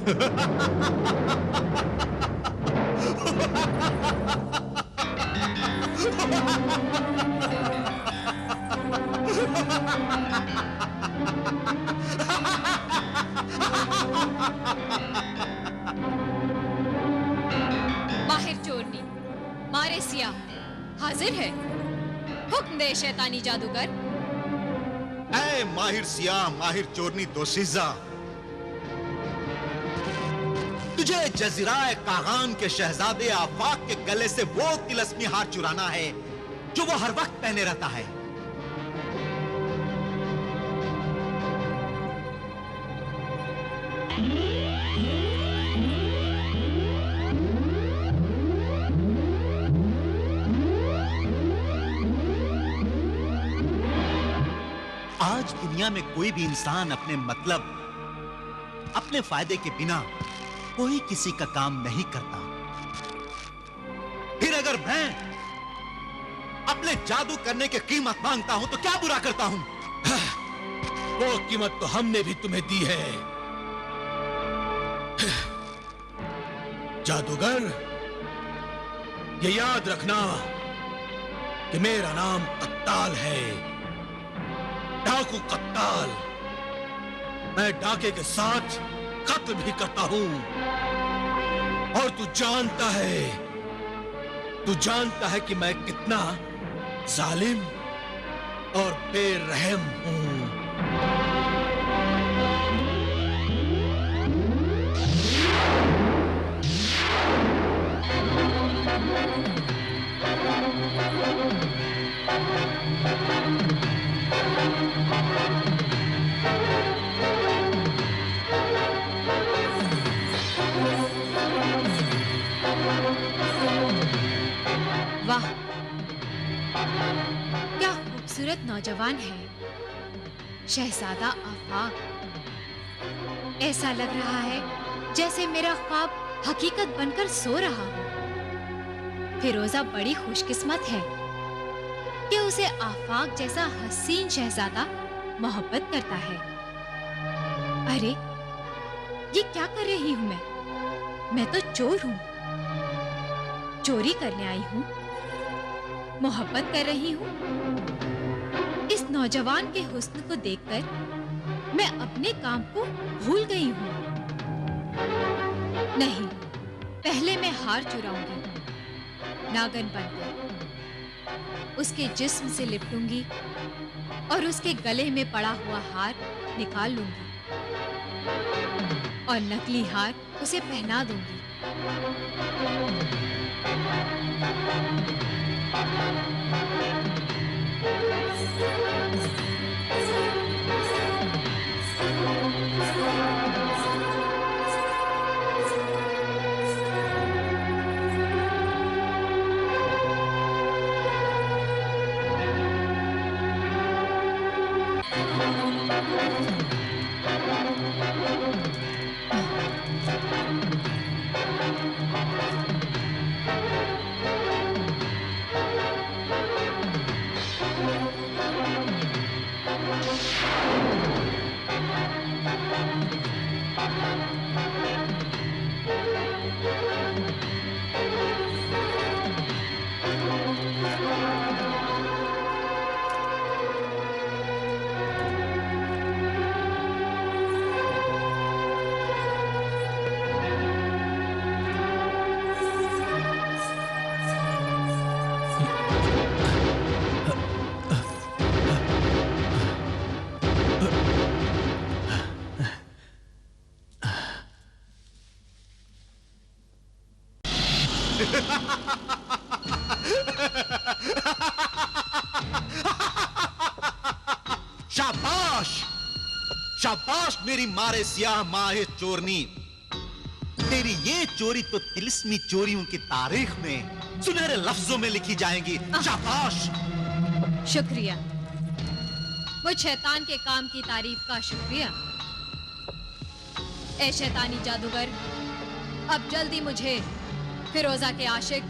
माहिर चोरनी, मारे सियाह हाजिर है। हुक्म दे शैतानी जादूगर। ऐ माहिर सियाह, माहिर चोरनी दोशीजा, तुझे जजीराए कागान के शहजादे आफाक के गले से वो तिलस्मी हार चुराना है जो वो हर वक्त पहने रहता है। आज दुनिया में कोई भी इंसान अपने मतलब, अपने फायदे के बिना कोई किसी का काम नहीं करता। फिर अगर मैं अपने जादू करने की कीमत मांगता हूं तो क्या बुरा करता हूं? वो कीमत तो हमने भी तुम्हें दी है जादूगर। ये याद रखना कि मेरा नाम कत्ताल है, डाकू कत्ताल। मैं डाके के साथ कत्ल भी करता हूं। और तू जानता है कि मैं कितना जालिम और बेरहम हूं। वाह, क्या खूबसूरत नौजवान है शहजादा आफाक। ऐसा लग रहा है जैसे मेरा ख्वाब हकीकत बनकर सो रहा हो। फिरोजा बड़ी खुशकिस्मत है कि उसे आफाक जैसा हसीन शहजादा मोहब्बत करता है। अरे, ये क्या कर रही हूं मैं तो चोर हूं। चोरी करने आई हूं, मोहब्बत कर रही हूं। इस नौजवान के हुस्न को देखकर मैं अपने काम को भूल गई हूं। नहीं, पहले मैं हार चुराऊंगी, नागन बनकर उसके जिस्म से लिपटूंगी और उसके गले में पड़ा हुआ हार निकाल लूंगी और नकली हार उसे पहना दूंगी। शाबाश, शाबाश मेरी मारे सियाह माहिर चोरनी। तेरी ये चोरी तो तिलिस्मी चोरियों की तारीख में सुनहरे लफ्जों में लिखी जाएंगी। शाबाश। शुक्रिया, वो शैतान के काम की तारीफ का शुक्रिया। ए शैतानी जादूगर, अब जल्दी मुझे फिरोजा के आशिक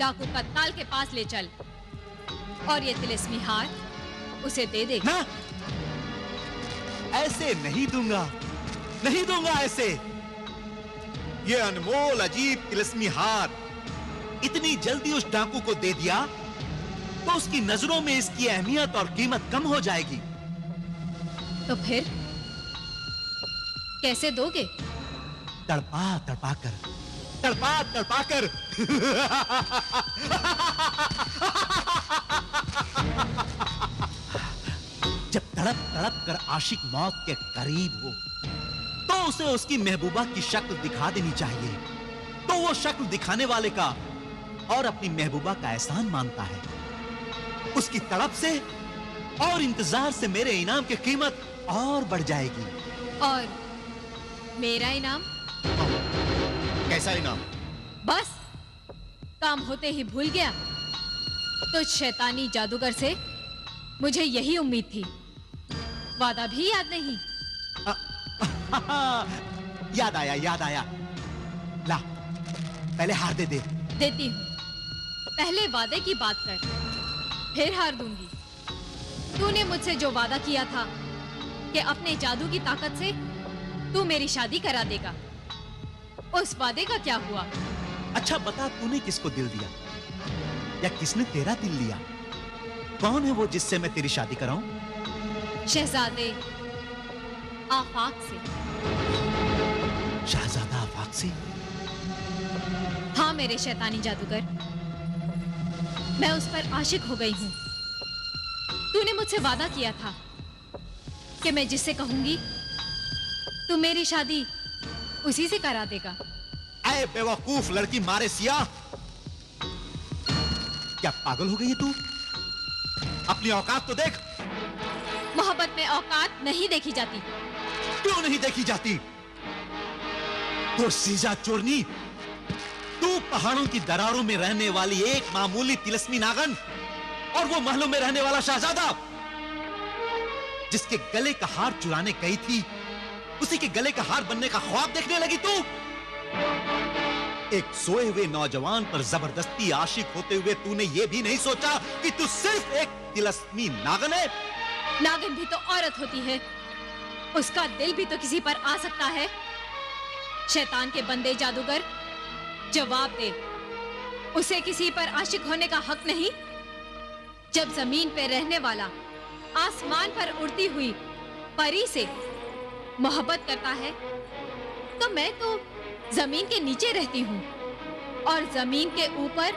डाकू कत्ताल के पास ले चल और ये तिलिस्मी हार उसे दे दे। ना, ऐसे नहीं दूंगा, नहीं दूंगा ऐसे। ये अनमोल अजीब तिलिस्मी हार इतनी जल्दी उस डाकू को दे दिया तो उसकी नजरों में इसकी अहमियत और कीमत कम हो जाएगी। तो फिर कैसे दोगे? तड़पा तड़पा कर, तड़पा तड़पा कर। जब तड़प तड़प कर आशिक मौत के करीब हो तो उसे उसकी महबूबा की शक्ल दिखा देनी चाहिए, तो वो शक्ल दिखाने वाले का और अपनी महबूबा का एहसान मानता है। उसकी तड़प से और इंतजार से मेरे इनाम की कीमत और बढ़ जाएगी। और मेरा इनाम? कैसा इनाम? बस काम होते ही भूल गया। तो शैतानी जादूगर से मुझे यही उम्मीद थी, वादा भी याद नहीं। याद आया, याद आया। ला, पहले हार दे दे। देती हूँ। पहले वादे की बात कर, फिर हार दूंगी। तूने मुझसे जो वादा किया था कि अपने जादू की ताकत से तू मेरी शादी करा देगा, उस वादे का क्या हुआ? अच्छा बता, तूने किसको दिल दिया या किसने तेरा दिल लिया? कौन है वो जिससे मैं तेरी शादी कराऊं? शहजादे आफाक से। शहजादा आफाक से? हाँ मेरे शैतानी जादूगर, मैं उस पर आशिक हो गई हूँ। तूने मुझसे वादा किया था कि मैं जिससे कहूंगी तू मेरी शादी उसी से करा देगा। ऐ बेवकूफ लड़की मारे सिया, क्या पागल हो गई है तू? अपनी औकात तो देख। मोहब्बत में औकात नहीं देखी जाती। क्यों नहीं देखी जाती? तो सीजा चोरनी, तू पहाड़ों की दरारों में रहने वाली एक मामूली तिलस्मी नागन और वो महलों में रहने वाला शहजादा जिसके गले का हार चुराने गई थी, उसी के गले का हार बनने का ख्वाब देखने लगी तू। एक सोए हुए नौजवान पर जबरदस्ती आशिक होते हुए तूने ये भी नहीं सोचा कि तू सिर्फ एक तिलस्मी नागन है। नागिन भी तो औरत होती है, उसका दिल भी तो किसी पर आ सकता है। शैतान के बंदे जादूगर, जवाब दे, उसे किसी पर आशिक होने का हक नहीं? जब जमीन पे रहने वाला आसमान पर उड़ती हुई परी से मोहब्बत करता है तो मैं तो जमीन के नीचे रहती हूँ और जमीन के ऊपर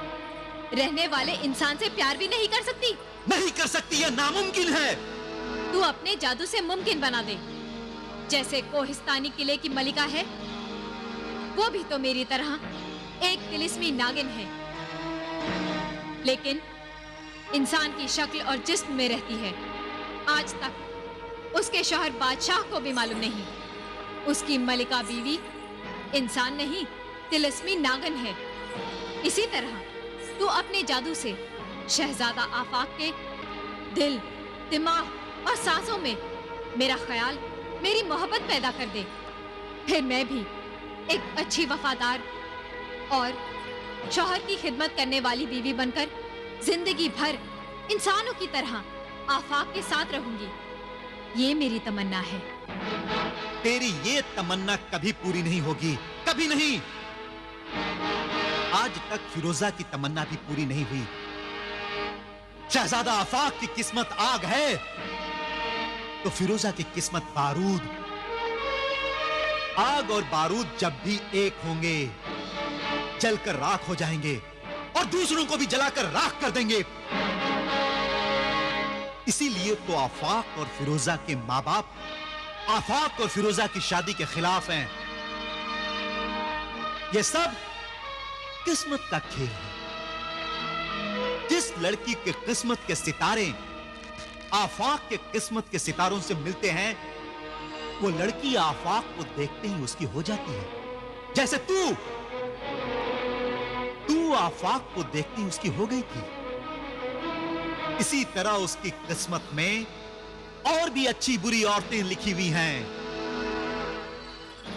रहने वाले इंसान से प्यार भी नहीं कर सकती। नहीं कर सकती, यह नामुमकिन है। तू अपने जादू से मुमकिन बना दे। जैसे कोहिस्तानी किले की मलिका है, वो भी तो मेरी तरह एक तिलिस्मी नागिन है, लेकिन इंसान की शक्ल और जिस्म में रहती है। आज तक उसके शौहर बादशाह को भी मालूम नहीं, उसकी मलिका बीवी इंसान नहीं तिलिस्मी नागिन है। इसी तरह तू अपने जादू से शहजादा आफाक के दिल, दिमाग और सांसों में मेरा ख्याल, मेरी मोहब्बत पैदा कर दे। फिर मैं भी एक अच्छी, वफादार और शौहर की खिदमत करने वाली बीवी बनकर जिंदगी भर इंसानों की तरह आफाक के साथ रहूंगी। ये मेरी तमन्ना है। तेरी ये तमन्ना कभी पूरी नहीं होगी, कभी नहीं। आज तक फिरोजा की तमन्ना भी पूरी नहीं हुई। शहजादा आफाक की किस्मत आग है तो फिरोजा की किस्मत बारूद। आग और बारूद जब भी एक होंगे जलकर राख हो जाएंगे और दूसरों को भी जलाकर राख कर देंगे। इसीलिए तो आफाक और फिरोजा के माँ बाप आफाक और फिरोजा की शादी के खिलाफ हैं। यह सब किस्मत का खेल है। जिस लड़की के किस्मत के सितारे आफाक के किस्मत के सितारों से मिलते हैं, वो लड़की आफाक को देखते ही उसकी हो जाती है। जैसे तू आफाक को देखते ही उसकी हो गई थी। इसी तरह उसकी किस्मत में और भी अच्छी बुरी औरतें लिखी हुई हैं।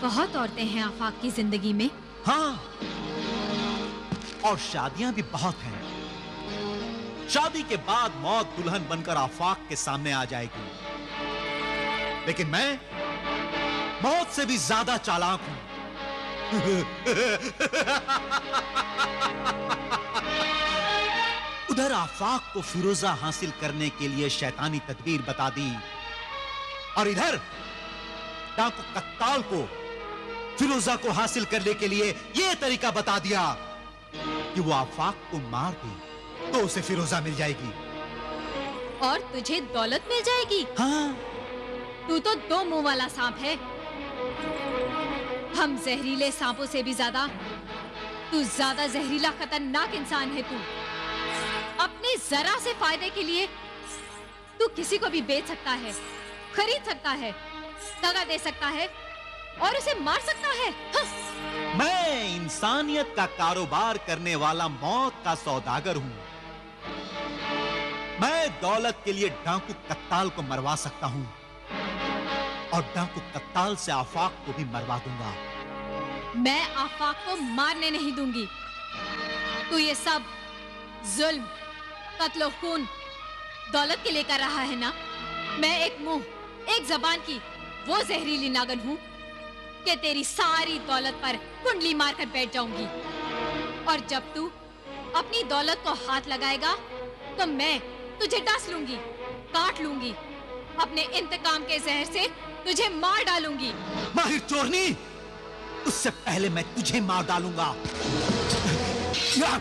बहुत औरतें हैं आफाक की जिंदगी में। हाँ, और शादियां भी बहुत हैं। शादी के बाद मौत दुल्हन बनकर आफाक के सामने आ जाएगी, लेकिन मैं मौत से भी ज्यादा चालाक हूं। उधर आफाक को फिरोजा हासिल करने के लिए शैतानी तदबीर बता दी, और इधर डाकू कत्ताल को फिरोजा को हासिल करने के लिए यह तरीका बता दिया कि वो आफाक को मार दे तो उसे फिरोजा मिल जाएगी और तुझे दौलत मिल जाएगी। हाँ, तू तो दो मुंह वाला सांप है। हम जहरीले सांपों से भी ज्यादा तू ज्यादा जहरीला खतरनाक इंसान है। तू अपने जरा से फायदे के लिए तू किसी को भी बेच सकता है, खरीद सकता है, दगा दे सकता है और उसे मार सकता है। हाँ। मैं इंसानियत का कारोबार करने वाला मौत का सौदागर हूं। मैं दौलत के लिए डाकू कत्ताल को मरवा सकता हूं और डाकू कत्ताल से आफाक को भी मरवा दूंगा। मैं आफाक को मारने नहीं दूंगी। तू ये सब जुल्म, कत्ल खून दौलत के लिए कर रहा है ना। मैं एक मुंह, एक जबान की वो जहरीली नागन हूं कि तेरी सारी दौलत पर कुंडली मारकर बैठ जाऊंगी, और जब तू अपनी दौलत को हाथ लगाएगा तो मैं तुझे डस लूंगी, काट लूंगी, अपने इंतकाम के जहर से तुझे मार डालूंगी। माहिर चोरनी, उससे पहले मैं तुझे मार डालूंगा। ला,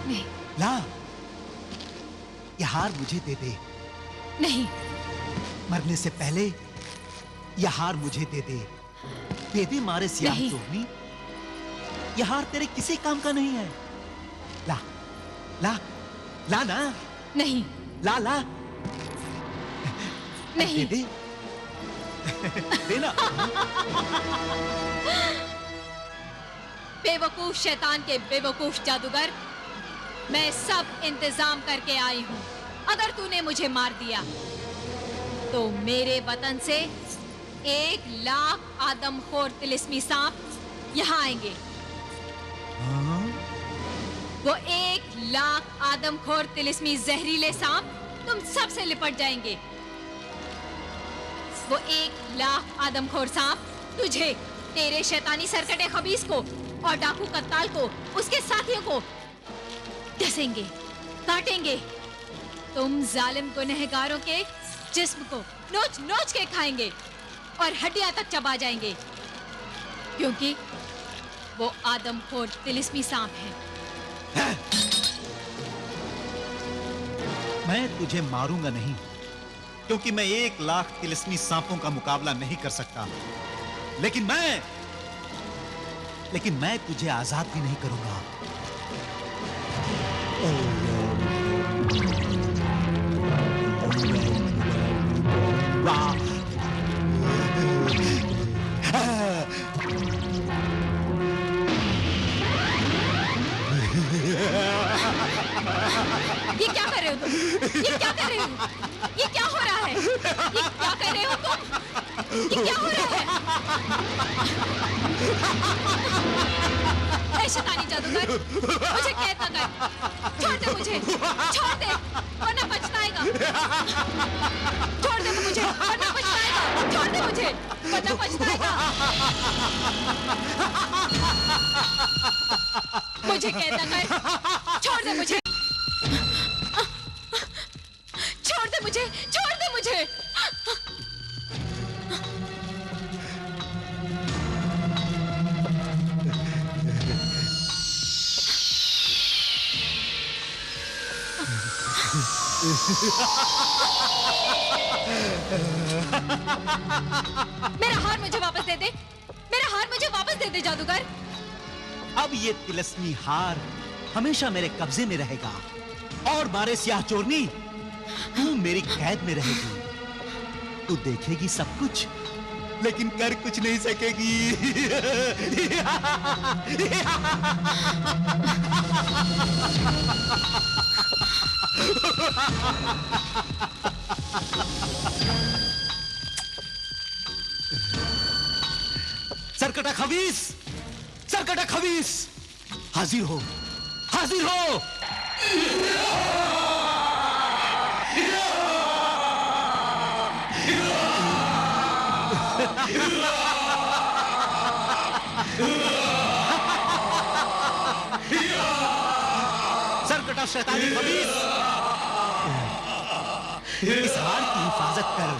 नहीं, ला, ये हार मुझे दे दे। नहीं, मरने से पहले यह हार मुझे दे दे। दे दे मारे सियाह नहीं। चोरनी, यह हार तेरे किसी काम का नहीं है। ला, ला, ला ना। नहीं, ला, ला। नहीं। दे दे। देना। बेवकूफ शैतान के बेवकूफ जादूगर, मैं सब इंतजाम करके आई हूँ। अगर तूने मुझे मार दिया तो मेरे वतन से 1,00,000 आदमखोर तिलिस्मी सांप यहाँ आएंगे। हाँ? वो 1,00,000 आदमखोर तिलिस्मी जहरीले सांप तुम सबसे लिपट जाएंगे। वो 1,00,000 आदमखोर सांप तुझे, तेरे शैतानी सरकटे खबीस को और डाकू कत्ताल को, उसके साथियों को डसेंगे, काटेंगे। तुम जालिम गुनहगारों के जिस्म को नोच नोच के खाएंगे और हड्डियां तक चबा जाएंगे, क्योंकि वो आदमखोर तिलिस्मी सांप है। मैं तुझे मारूंगा नहीं, क्योंकि मैं 1,00,000 तिलिस्मी सांपों का मुकाबला नहीं कर सकता। लेकिन मैं तुझे आजाद भी नहीं करूंगा। ये क्या कर रहे हो तुम? ये क्या कर रहे हो? ये क्या हो रहा है? ये क्या कर रहे हो तुम? ये क्या हो रहा है? ऐ शैतानी जादूगर, मुझे कैद न कर। छोड़ दे मुझे, छोड़ दे, वरना पछताएगा। छोड़ दे मुझे, वरना पछताएगा। छोड़ दे मुझे, वरना पछताएगा। मुझे कैद न कर। छोड़ दे मुझे। छोड़ दे मुझे, छोड़ दे मुझे। मेरा हार मुझे वापस दे दे। मेरा हार मुझे वापस दे दे जादूगर। अब ये तिलिस्मी हार हमेशा मेरे कब्जे में रहेगा, और मारे सियाह चोरनी, तू मेरी कैद में रहेगी। तू देखेगी सब कुछ, लेकिन कर कुछ नहीं सकेगी। सरकटा खबीस, सरकटा खबीस, हाजिर हो, हाजिर हो। सरकटा शैतानी खबीस, इस हार की हिफाजत कर।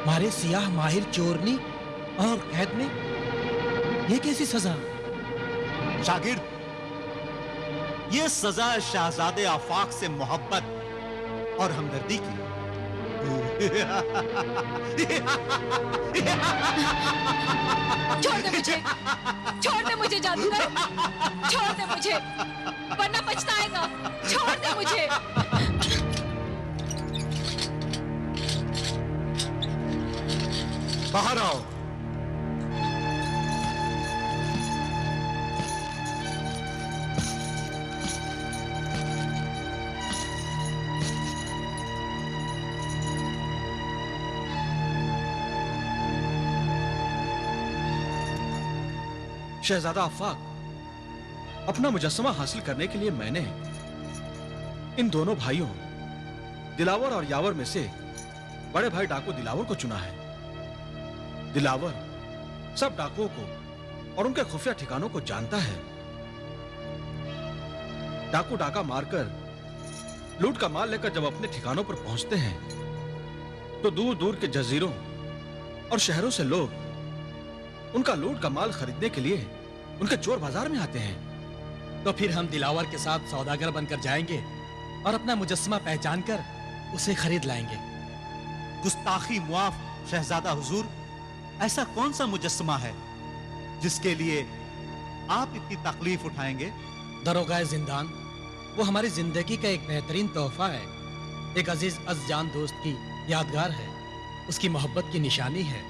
मारे सियाह माहिर चोरनी और कैद में ये कैसी सजा? शागिर्द, ये सजा है शहजादे आफाक से मोहब्बत और हमदर्दी की। छोड़ दे मुझे, छोड़ दे मुझे जादूगर, छोड़ दे मुझे, वरना पछताएगा। छोड़ दे मुझे। बाहर आओ। शहजादा आफाक, अपना मुजस्समा हासिल करने के लिए मैंने इन दोनों भाइयों दिलावर और यावर में से बड़े भाई डाकू दिलावर को चुना है। दिलावर सब डाकुओं को और उनके खुफिया ठिकानों को जानता है। डाकू डाका मारकर लूट का माल लेकर जब अपने ठिकानों पर पहुंचते हैं तो दूर दूर के जजीरों और शहरों से लोग उनका लूट का माल खरीदने के लिए उनके चोर बाजार में आते हैं। तो फिर हम दिलावर के साथ सौदागर बनकर जाएंगे और अपना मुजस्समा पहचान कर उसे खरीद लाएंगे। गुस्ताखी मुआफ शहजादा हुजूर, ऐसा कौन सा मुजस्समा है जिसके लिए आप इतनी तकलीफ उठाएंगे? दरोगाए जिंदान, वो हमारी जिंदगी का एक बेहतरीन तोहफा है। एक अजीज अज़जान दोस्त की यादगार है, उसकी मोहब्बत की निशानी है,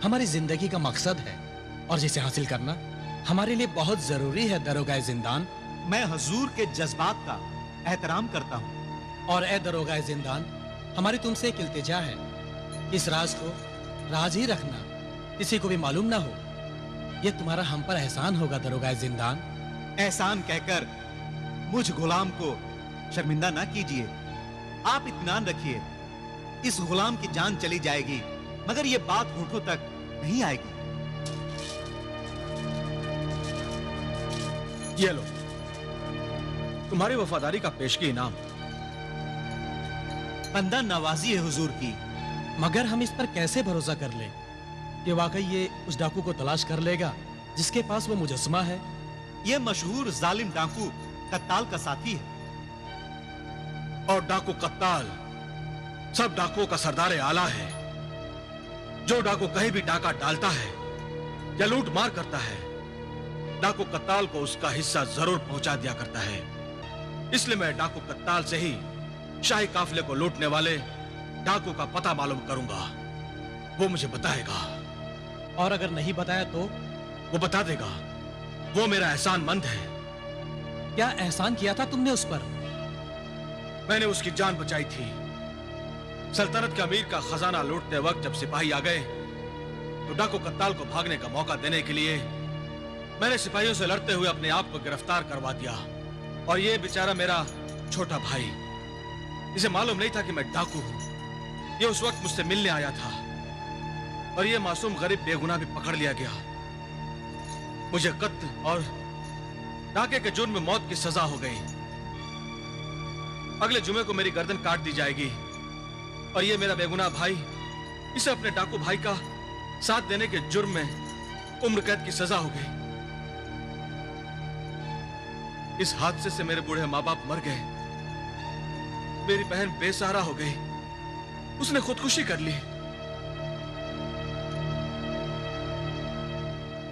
हमारी जिंदगी का मकसद है और जिसे हासिल करना हमारे लिए बहुत जरूरी है। दरोगाए जिंदान, मैं हुजूर के जज्बात का एहतराम करता हूँ। और ए दरोगाए जिंदान, हमारी तुमसे एक इल्तिजा है कि इस राज को राज ही रखना, किसी को भी मालूम ना हो। यह तुम्हारा हम पर एहसान होगा दरोगाए जिंदान। एहसान कहकर मुझ गुलाम को शर्मिंदा ना कीजिए। आप इत्मीनान रखिए, इस गुलाम की जान चली जाएगी मगर यह बात होठों तक नहीं आएगी। ये लो तुम्हारी वफादारी का पेशगी इनाम। बंदा नवाजी है हुजूर की। मगर हम इस पर कैसे भरोसा कर लें कि वाकई ये उस डाकू को तलाश कर लेगा जिसके पास वो मुजस्समा है? यह मशहूर जालिम डाकू कत्ताल का साथी है। और डाकू कत्ताल सब डाकुओं का सरदार आला है। जो डाकू कहीं भी डाका डालता है या लूट मार करता है, डाकू कत्ताल को उसका हिस्सा जरूर पहुंचा दिया करता है। इसलिए मैं डाकू कत्ताल से ही शाही काफिले को लूटने वाले डाकू का पता मालूम करूंगा। वो मुझे बताएगा। और अगर नहीं बताया तो? वो बता देगा। वो मेरा एहसानमंद है। क्या एहसान किया था तुमने उस पर? मैंने उसकी जान बचाई थी। सल्तनत के अमीर का खजाना लूटते वक्त जब सिपाही आ गए तो डाकू कत्ताल को भागने का मौका देने के लिए मैंने सिपाहियों से लड़ते हुए अपने आप को गिरफ्तार करवा दिया। और ये बेचारा मेरा छोटा भाई, इसे मालूम नहीं था कि मैं डाकू हूं। ये उस वक्त मुझसे मिलने आया था और ये मासूम गरीब बेगुनाह भी पकड़ लिया गया। मुझे कत्ल और डाके के जुर्म में मौत की सजा हो गई। अगले जुमे को मेरी गर्दन काट दी जाएगी और ये मेरा बेगुनाह भाई, इसे अपने डाकू भाई का साथ देने के जुर्म में उम्र कैद की सजा हो गई। इस हादसे से मेरे बूढ़े माँ बाप मर गए। मेरी बहन बेसहारा हो गई, उसने खुदकुशी कर ली।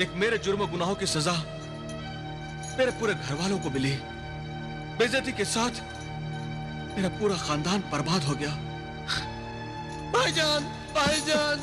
एक मेरे जुर्म गुनाहों की सजा मेरे पूरे घर वालों को मिली। बेइज्जती के साथ मेरा पूरा खानदान बर्बाद हो गया। भाईजान, भाईजान।